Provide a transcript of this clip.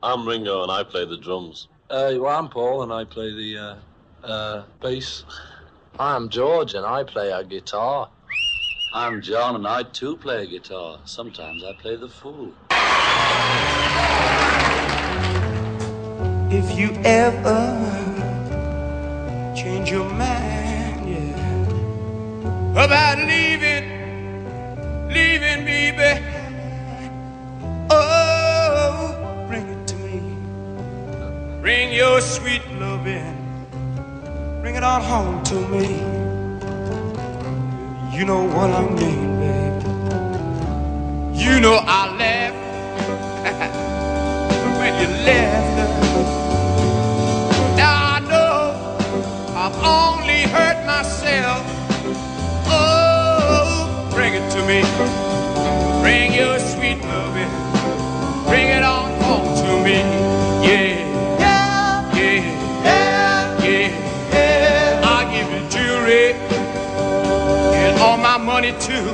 I'm Ringo and I play the drums. Well, I'm Paul and I play the bass. I'm George and I play a guitar. I'm John and I too play a guitar. Sometimes I play the fool. If you ever change your mind, yeah, about leaving me behind, oh, bring it to me. Bring your sweet love in. Bring it on home to me. You know what I mean, baby. You know I laugh when you left. Now I know I've only hurt myself. Oh, bring it to me. Bring your sweet love in. Bring it on home to me. Yeah, yeah, yeah, yeah, yeah. I'll give you jewelry and all my money too.